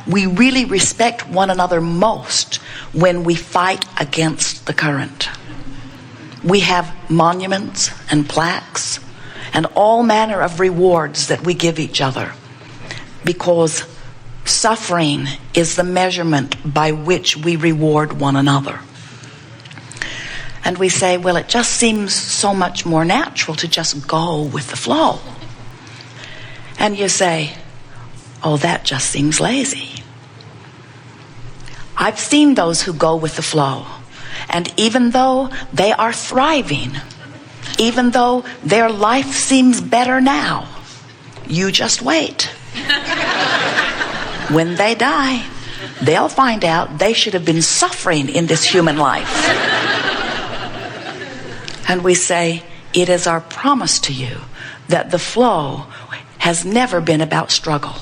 We really respect one another most when we fight against the current. We have monuments and plaques and all manner of rewards that we give each other, because suffering is the measurement by which we reward one another. And we say, well, it just seems so much more natural to just go with the flow. And you say, oh, that just seems lazy. I've seen those who go with the flow, and even though they are thriving, even though their life seems better now, you just wait. When they die, they'll find out they should have been suffering in this human life. And we say, it is our promise to you that the flow has never been about struggle.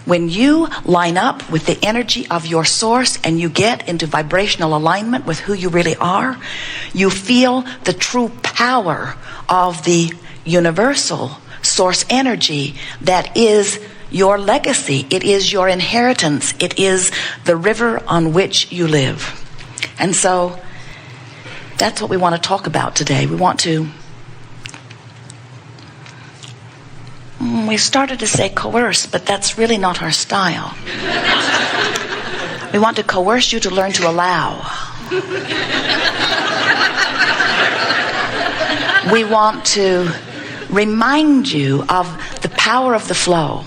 When you line up with the energy of your source and you get into vibrational alignment with who you really are, you feel the true power of the universal source energy that is your legacy. It is your inheritance. It is the river on which you live. And so that's what we want to talk about today. We started to say coerce, but that's really not our style. We want to coerce you to learn to allow. We want to remind you of the power of the flow.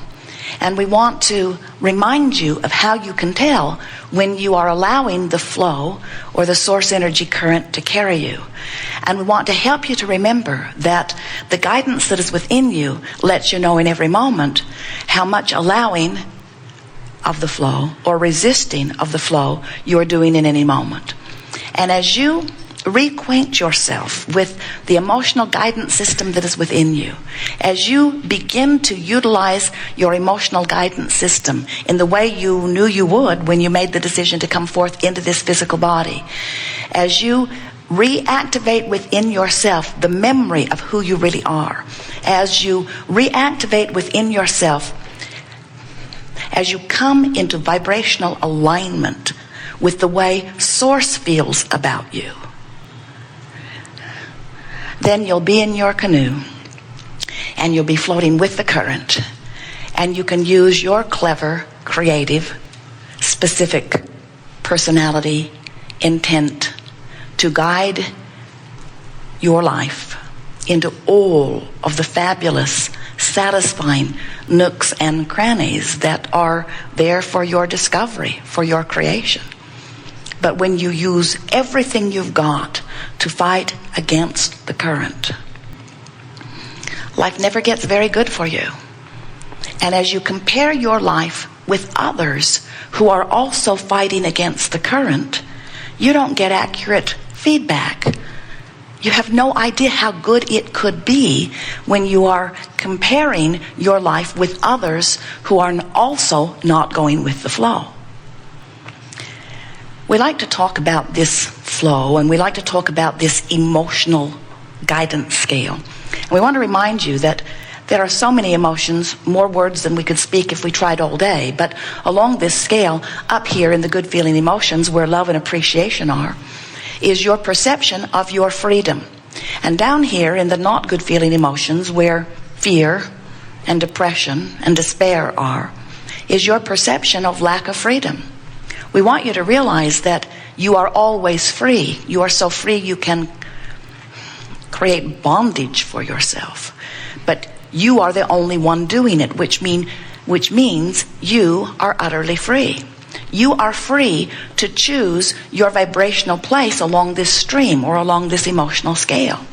And we want to remind you of how you can tell when you are allowing the flow or the source energy current to carry you. And we want to help you to remember that the guidance that is within you lets you know in every moment how much allowing of the flow or resisting of the flow you are doing in any moment. And as you reacquaint yourself with the emotional guidance system that is within you, as you begin to utilize your emotional guidance system in the way you knew you would when you made the decision to come forth into this physical body, as you reactivate within yourself the memory of who you really are, as you reactivate within yourself, as you come into vibrational alignment with the way source feels about you, then you'll be in your canoe and you'll be floating with the current, and you can use your clever, creative, specific personality, intent to guide your life into all of the fabulous, satisfying nooks and crannies that are there for your discovery, for your creation. But when you use everything you've got to fight against the current, life never gets very good for you. And as you compare your life with others who are also fighting against the current, you don't get accurate feedback. You have no idea how good it could be when you are comparing your life with others who are also not going with the flow. We like to talk about this flow, and we like to talk about this emotional guidance scale. And we want to remind you that there are so many emotions, more words than we could speak if we tried all day. But along this scale, up here in the good feeling emotions, where love and appreciation are, is your perception of your freedom. And down here in the not good feeling emotions, where fear and depression and despair are, is your perception of lack of freedom. We want you to realize that you are always free. You are so free you can create bondage for yourself. But you are the only one doing it, which means you are utterly free. You are free to choose your vibrational place along this stream or along this emotional scale.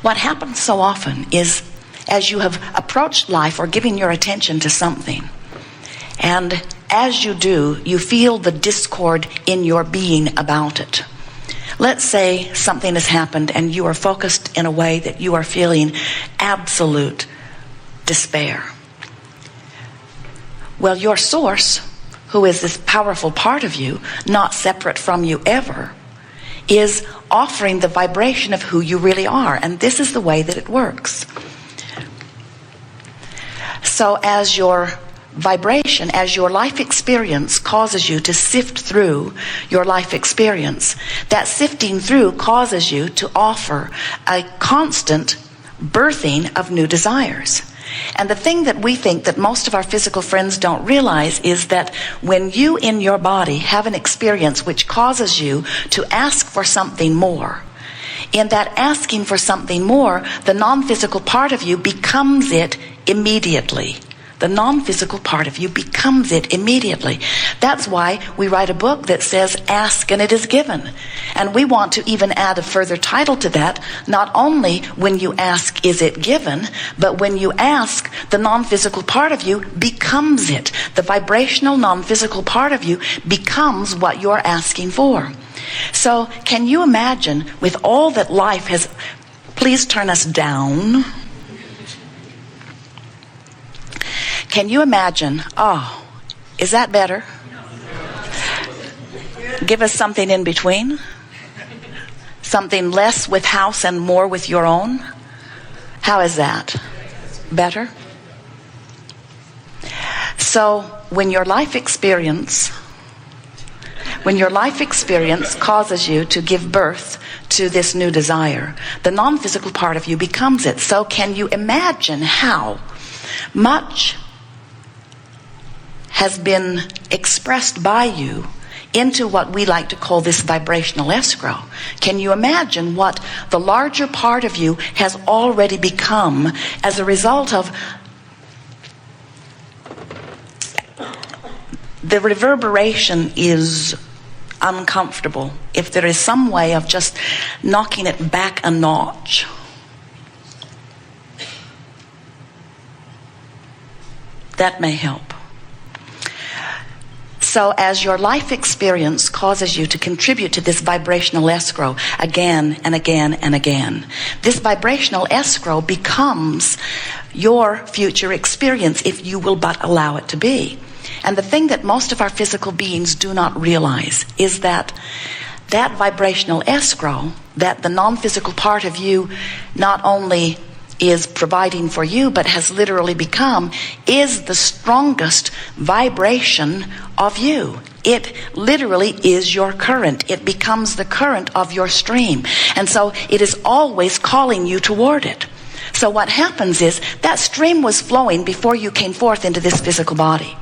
What happens so often is, as you have approached life or giving your attention to something, and as you do, you feel the discord in your being about it. Let's say something has happened and you are focused in a way that you are feeling absolute despair. Well, your source, who is this powerful part of you, not separate from you ever, is offering the vibration of who you really are. And this is the way that it works. So as your vibration, as your life experience causes you to sift through your life experience, that sifting through causes you to offer a constant birthing of new desires. And the thing that we think that most of our physical friends don't realize is that when you in your body have an experience which causes you to ask for something more, in that asking for something more, the non-physical part of you becomes it immediately. The non-physical part of you becomes it immediately. That's why we write a book that says, ask and it is given. And we want to even add a further title to that. Not only when you ask, is it given, but when you ask, the non-physical part of you becomes it. The vibrational non-physical part of you becomes what you're asking for. So can you imagine, with all that life has... Please turn us down. Can you imagine? Oh, is that better? Give us something in between. Something less with house and more with your own. How is that? Better? So when your life experience causes you to give birth to this new desire, the non-physical part of you becomes it. So can you imagine how much has been expressed by you into what we like to call this vibrational escrow? Can you imagine what the larger part of you has already become as a result of the reverberation? Is uncomfortable. If there is some way of just knocking it back a notch, that may help. So as your life experience causes you to contribute to this vibrational escrow again and again and again, this vibrational escrow becomes your future experience if you will but allow it to be. And the thing that most of our physical beings do not realize is that that vibrational escrow, that the non-physical part of you not only is providing for you, but has literally become, is the strongest vibration of you. It literally is your current. It becomes the current of your stream. And so it is always calling you toward it. So what happens is that stream was flowing before you came forth into this physical body.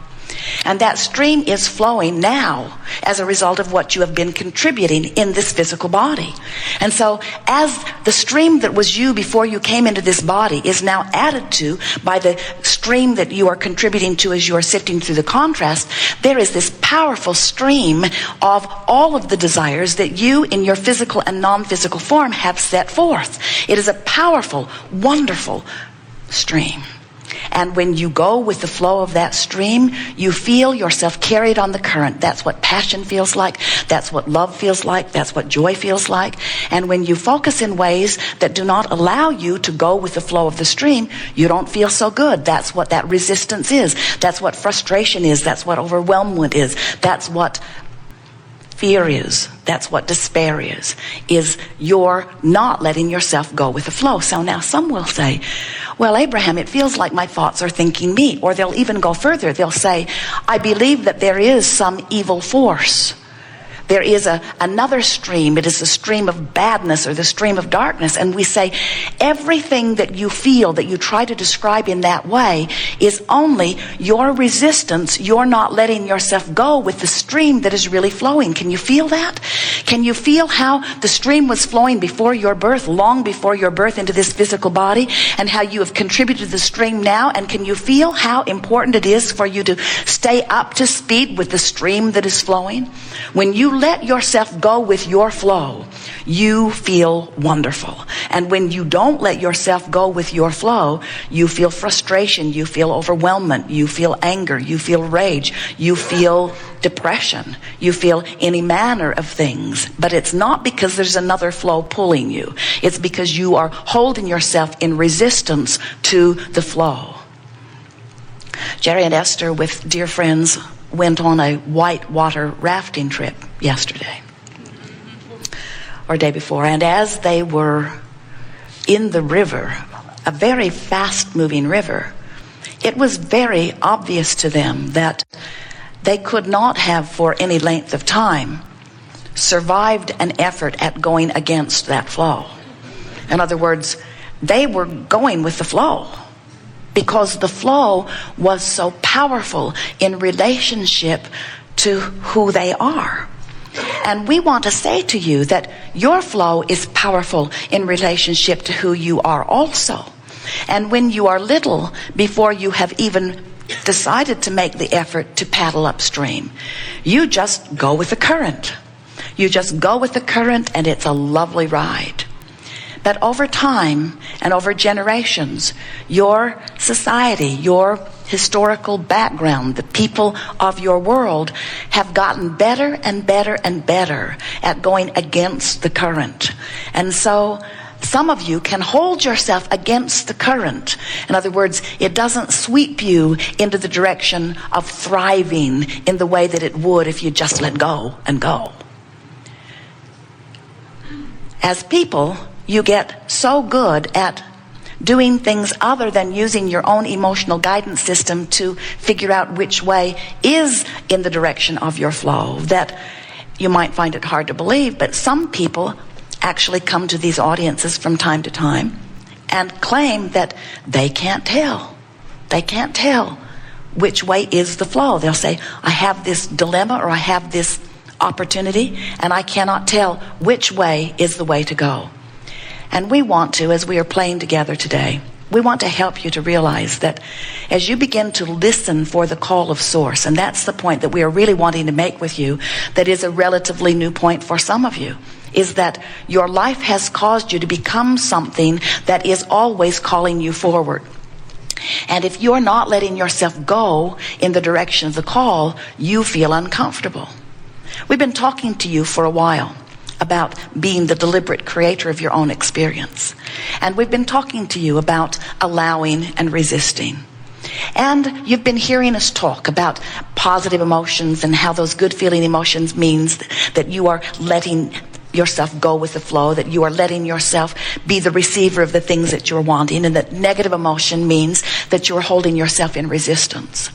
And that stream is flowing now as a result of what you have been contributing in this physical body. And so as the stream that was you before you came into this body is now added to by the stream that you are contributing to as you are sifting through the contrast, there is this powerful stream of all of the desires that you in your physical and non-physical form have set forth. It is a powerful, wonderful stream. And when you go with the flow of that stream, you feel yourself carried on the current. That's what passion feels like. That's what love feels like. That's what joy feels like. And when you focus in ways that do not allow you to go with the flow of the stream, you don't feel so good. That's what that resistance is. That's what frustration is. That's what overwhelmment is. That's what fear is. That's what despair is you're not letting yourself go with the flow. So now some will say, well, Abraham, it feels like my thoughts are thinking me. Or they'll even go further. They'll say, I believe that there is some evil force. There is another stream. It is the stream of badness or the stream of darkness. And we say everything that you feel, that you try to describe in that way, is only your resistance. You're not letting yourself go with the stream that is really flowing. Can you feel that? Can you feel how the stream was flowing before your birth, long before your birth into this physical body, and how you have contributed to the stream now? And can you feel how important it is for you to stay up to speed with the stream that is flowing? When you let yourself go with your flow, you feel wonderful. And when you don't let yourself go with your flow, you feel frustration, you feel overwhelmment, you feel anger, you feel rage, you feel depression, you feel any manner of things. But it's not because there's another flow pulling you. It's because you are holding yourself in resistance to the flow. Jerry and Esther, with dear friends, went on a whitewater rafting trip yesterday or day before, and as they were in the river, a very fast moving river, it was very obvious to them that they could not have for any length of time survived an effort at going against that flow. In other words, they were going with the flow because the flow was so powerful in relationship to who they are. And we want to say to you that your flow is powerful in relationship to who you are also. And when you are little, before you have even decided to make the effort to paddle upstream, you just go with the current. You just go with the current, and it's a lovely ride. But over time and over generations, your society, your historical background, the people of your world have gotten better and better and better at going against the current. And so some of you can hold yourself against the current. In other words, it doesn't sweep you into the direction of thriving in the way that it would if you just let go and go. As people, you get so good at doing things other than using your own emotional guidance system to figure out which way is in the direction of your flow that you might find it hard to believe. But some people actually come to these audiences from time to time and claim that they can't tell. They can't tell which way is the flow. They'll say, I have this dilemma or I have this opportunity and I cannot tell which way is the way to go. And we want to, as we are playing together today, we want to help you to realize that as you begin to listen for the call of Source, and that's the point that we are really wanting to make with you, that is a relatively new point for some of you, is that your life has caused you to become something that is always calling you forward. And if you're not letting yourself go in the direction of the call, you feel uncomfortable. We've been talking to you for a while about being the deliberate creator of your own experience. And we've been talking to you about allowing and resisting. And you've been hearing us talk about positive emotions and how those good feeling emotions means that you are letting yourself go with the flow, that you are letting yourself be the receiver of the things that you're wanting, and that negative emotion means that you're holding yourself in resistance.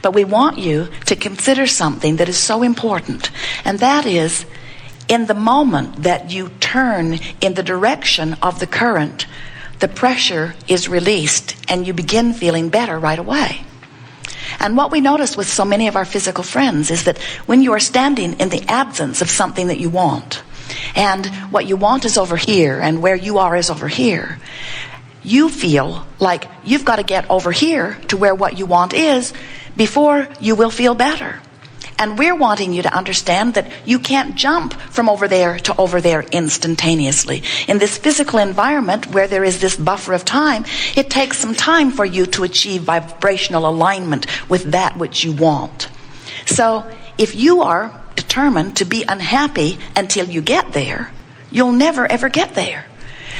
But we want you to consider something that is so important, and that is, in the moment that you turn in the direction of the current, the pressure is released and you begin feeling better right away. And what we notice with so many of our physical friends is that when you are standing in the absence of something that you want, and what you want is over here and where you are is over here, you feel like you've got to get over here to where what you want is before you will feel better. And we're wanting you to understand that you can't jump from over there to over there instantaneously. In this physical environment where there is this buffer of time, it takes some time for you to achieve vibrational alignment with that which you want. So if you are determined to be unhappy until you get there, you'll never ever get there.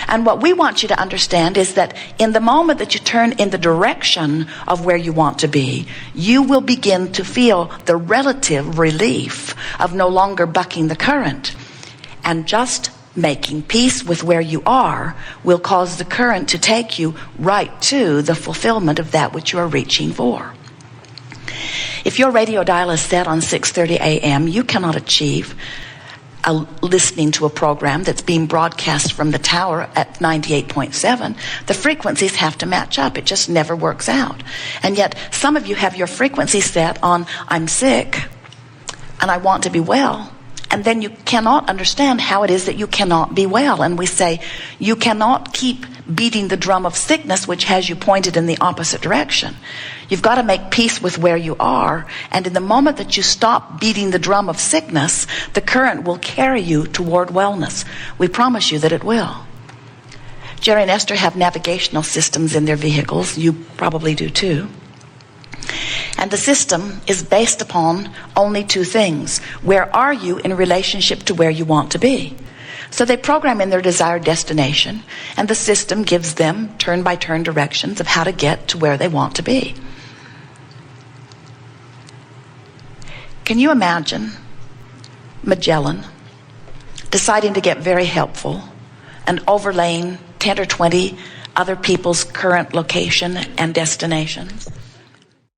And what we want you to understand is that in the moment that you turn in the direction of where you want to be, you will begin to feel the relative relief of no longer bucking the current. And just making peace with where you are will cause the current to take you right to the fulfillment of that which you are reaching for. If your radio dial is set on 6:30 a.m., you cannot achieve listening to a program that's being broadcast from the tower at 98.7, the frequencies have to match up. It just never works out. And yet some of you have your frequency set on, I'm sick and I want to be well. And then you cannot understand how it is that you cannot be well. And we say, you cannot keep beating the drum of sickness, which has you pointed in the opposite direction. You've got to make peace with where you are. And in the moment that you stop beating the drum of sickness, the current will carry you toward wellness. We promise you that it will. Jerry and Esther have navigational systems in their vehicles. You probably do too. And the system is based upon only two things. Where are you in relationship to where you want to be? So they program in their desired destination, and the system gives them turn-by-turn directions of how to get to where they want to be. Can you imagine Magellan deciding to get very helpful and overlaying 10 or 20 other people's current location and destinations?